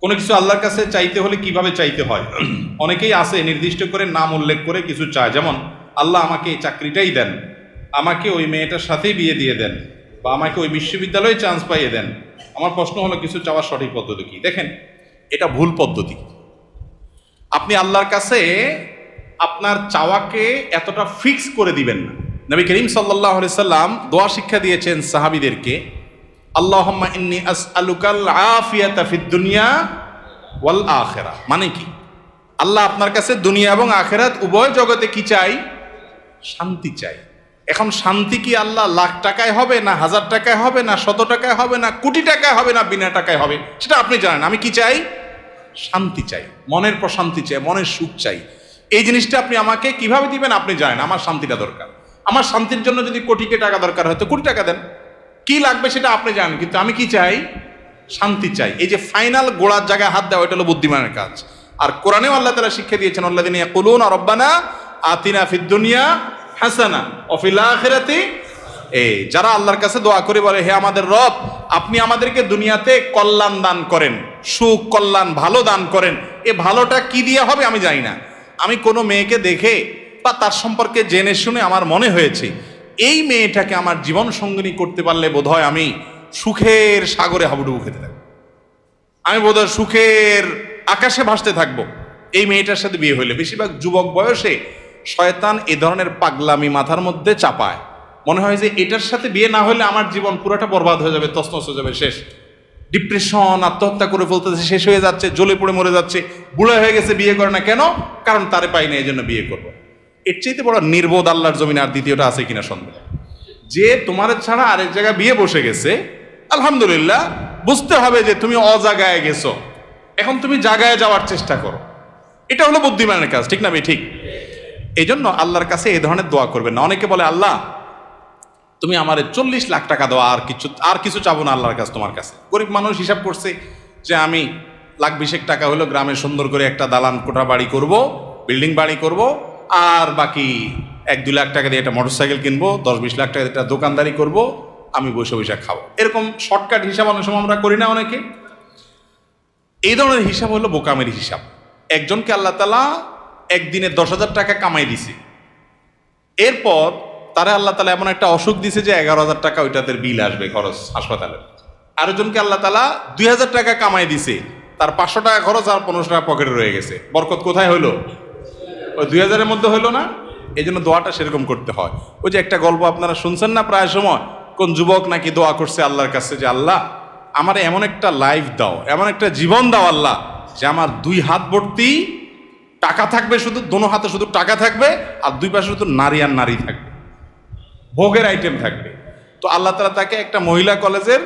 কোনো কিছু আল্লাহর কাছে চাইতে হলে কিভাবে চাইতে হয়? অনেকেই আছে নির্দিষ্ট করে নাম উল্লেখ করে কিছু চায়, যেমন আল্লাহ আমাকে এই চাকরিটাই দেন, আমাকে ওই মেয়েটার সাথেই বিয়ে দিয়ে দেন, বা আমাকে ওই বিশ্ববিদ্যালয়ে চান্স পাইয়ে দেন। আমার প্রশ্ন হলো, কিছু চাওয়ার সঠিক পদ্ধতি কি? দেখেন, এটা ভুল পদ্ধতি। আপনি আল্লাহর কাছে আপনার চাওয়াকে এতটা ফিক্স করে দিবেন না। নবী করিম সাল্লাল্লাহু আলাইহি সাল্লাম দোয়া শিক্ষা দিয়েছেন সাহাবীদেরকে, আল্লাহুম্মা ইন্নী আসআলুকাল আফিয়াতা ফিদ দুনিয়া ওয়াল আখিরাহ। মানে কি? আল্লাহ আপনার কাছে দুনিয়া এবং আখিরাত উভয় জগতে কি চাই? শান্তি চাই। এখন শান্তি কি আল্লাহ লাখ টাকায় হবে, না হাজার টাকায় হবে, না 100 টাকায় হবে, না কোটি টাকায় হবে, না বিনা টাকায় হবে? সেটা আপনি জানেন। আমি কি চাই? শান্তি চাই, মনের প্রশান্তি চাই, মনের সুখ চাই। এই জিনিসটা আপনি আমাকে কিভাবে দিবেন আপনি জানেন। আমার শান্তিটা দরকার। আমার শান্তির জন্য যদি কোটি টাকা দরকার হয় তো কোটি টাকা দেন, কি লাগবে সেটা আপনি জানেন। কিন্তু আমি কি চাই? শান্তি চাই। এই যে ফাইনাল গোড়ার জায়গায় হাত দেওয়া, এটা হলো বুদ্ধিমানের কাজ। আর কোরআনেও আল্লাহ তাআলা শিক্ষা দিয়েছেন, আল্লাযীনা ইয়াকুলুনা রাব্বানা আতিনা ফিদ দুনিয়া হাসানা ওয়া ফিল আখিরাতি, যারা আল্লাহর কাছে দোয়া করে বলে, হে আমাদের রব, আপনি আমাদেরকে দুনিয়াতে কল্যাণ দান করেন, সুখ কল্যাণ ভালো দান করেন। এ ভালোটা কি দিয়ে হবে আমি জানি না। আমি কোনো মেয়েকে দেখে বা তার সম্পর্কে জেনে শুনে আমার মনে হয়েছে এই মেয়েটাকে আমার জীবন সঙ্গিনী করতে পারলে বোধহয় আমি সুখের সাগরে হাবুডুবু খেতে থাকবো, আমি বোধহয় সুখের আকাশে ভাসতে থাকবো এই মেয়েটার সাথে বিয়ে হইলে। বেশিরভাগ যুবক বয়সে শয়তান এ ধরনের পাগলামি মাথার মধ্যে চাপায়। মনে হয় যে এটার সাথে বিয়ে না হলে আমার জীবন পুরোটা বরবাদ হয়ে যাবে, তছনছ হয়ে যাবে, শেষ। ডিপ্রেশন, আত্মহত্যা করে ফেলতেছে, শেষ হয়ে যাচ্ছে, জ্বলে পড়ে মরে যাচ্ছে, বুড়া হয়ে গেছে, বিয়ে করে না কেন? কারণ তারে পাই না, এই জন্য বিয়ে করবো। এর চাইতে বড় নির্বোধ আল্লাহর জমিনে আর দ্বিতীয়টা আছে কিনা সন্দেহ। যে তোমার ছাড়া আরেক জায়গায় বিয়ে বসে গেছে, আলহামদুলিল্লাহ, বুঝতে হবে যে তুমি অজাগায় গেছো, এখন তুমি জাগায় যাওয়ার চেষ্টা করো। এটা হলো বুদ্ধিমানের কাজ, ঠিক না? ঠিক। এই জন্য আল্লাহর কাছে এই ধরনের দোয়া করবেন না। অনেকে বলে, আল্লাহ তুমি আমারে 40 লাখ টাকা দাও, আর কিছু চাবো না আল্লাহর কাছে, তোমার কাছে। গরিব মানুষ হিসাব করছে যে আমি 1,20,000 টাকা হলো গ্রামে সুন্দর করে একটা দালান কোঠা বাড়ি করব, বিল্ডিং বাড়ি করব, আর বাকি 1-2 লাখ টাকা দিয়ে একটা মোটরসাইকেল কিনবো, 10-20 লাখ টাকা দিয়ে একটা দোকানদারি করব, আমি বসে বসে খাবো। এরকম শর্টকাট হিসাব অনেক সময় আমরা করি না অনেকে। এই ধরনের হিসাব হলো বোকামের হিসাব। একজনকে আল্লাহ তাআলা একদিনে 10,000 টাকা কামাই দিছে, এরপর তারা আল্লাহ তাআলা এমন একটা অসুখ দিছে যে 11,000 টাকা ওইটাতে বিল আসবে, খরচ হাসপাতালের। আরেকজনকে আল্লাহ তাআলা 2,000 টাকা কামাই দিছে, তার 500 টাকা খরচ আর 1500 টাকা পকেটে রয়ে গেছে। বরকত কোথায় হইলো? ওই 2,000-এর মধ্যে হইলো না? এই জন্য দোয়াটা সেরকম করতে হয়। ওই যে একটা গল্প আপনারা শুনছেন না প্রায় সময়, কোন যুবক নাকি দোয়া করছে আল্লাহর কাছে যে, আল্লাহ আমার এমন একটা লাইফ দাও, এমন একটা জীবন দাও আল্লাহ, যে আমার 2 হাত ভর্তি টাকা থাকবে, শুধু দোনো হাতে শুধু টাকা থাকবে, আর 2 পাশে শুধু নারী আর নারী থাকবে, ভোগের আইটেম থাকবে। তো আল্লাহ তাআলা তাকে একটা মহিলা কলেজের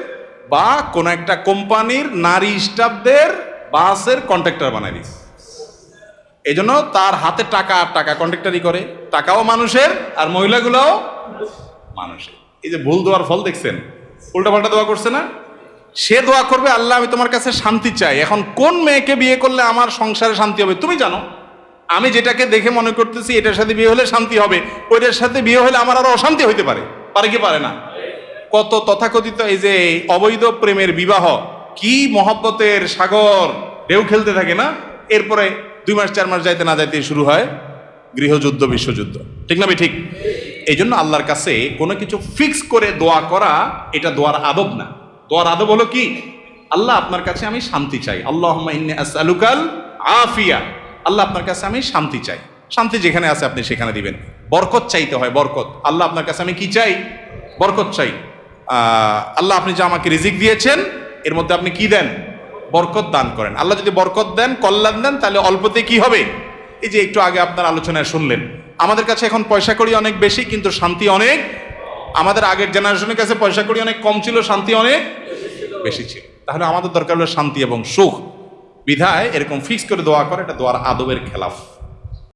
বা কোন একটা কোম্পানির নারী স্টাফদের বাসের কন্ট্রাক্টর বানাই দিয়েছে। এই জন্য তার হাতে টাকা আর টাকা কন্ট্রাক্টরই করে, টাকাও মানুষের আর মহিলাগুলোও মানুষের। এই যে ভুল দোয়ার ফল দেখছেন, উল্টাপাল্টা দোয়া করছে না? সে দোয়া করবে, আল্লাহ আমি তোমার কাছে শান্তি চাই। এখন কোন মেয়েকে বিয়ে করলে আমার সংসারে শান্তি হবে তুমি জানো। আমি যেটাকে দেখে মনে করতেছি এটার সাথে বিয়ে হলে শান্তি হবে, ওইটার সাথে বিয়ে হলে আমার আরো অশান্তি হইতে পারে। পারে কি পারে না? কত তথাকথিত এই যে অবৈধ প্রেমের বিবাহ, কি মহব্বতের সাগর ঢেউ খেলতে থাকে না, এরপরে 2 মাস 4 মাস যাইতে না যাইতে শুরু হয় গৃহযুদ্ধ, বিশ্বযুদ্ধ, ঠিক না? ঠিক। এই জন্য আল্লাহর কাছে কোনো কিছু ফিক্স করে দোয়া করা এটা দোয়ার আদব না। দোয়ার আদব হলো কি? আল্লাহ আপনার কাছে আমি শান্তি চাই, আল্লাহুম্মা ইন্নী আসআলুকাল আফিয়া, আল্লাহ আপনার কাছে আমি শান্তি চাই। শান্তি যেখানে আছে আপনি সেখানে দিবেন। বরকত চাইতে হয়, বরকত। আল্লাহ আপনার কাছে আমি কি চাই? বরকত চাই। আল্লাহ আপনি যে আমাকে রিজিক দিয়েছেন এর মধ্যে আপনি কি দেন? বরকত দান করেন। আল্লাহ যদি বরকত দেন, কল্যাণ দেন, তাহলে অল্পতে কি হবে? এই যে একটু আগে আপনার আলোচনায় শুনলেন, আমাদের কাছে এখন পয়সা কড়ি অনেক বেশি, কিন্তু শান্তি অনেক। আমাদের আগের জেনারেশনের কাছে পয়সা কড়ি অনেক কম ছিল, শান্তি অনেক বেশি ছিল। তাহলে আমাদের দরকার হলো শান্তি এবং সুখ। বিধায় এরকম ফিক্স করে দোয়া করে, এটা দোয়ার আদবের খেলাফ।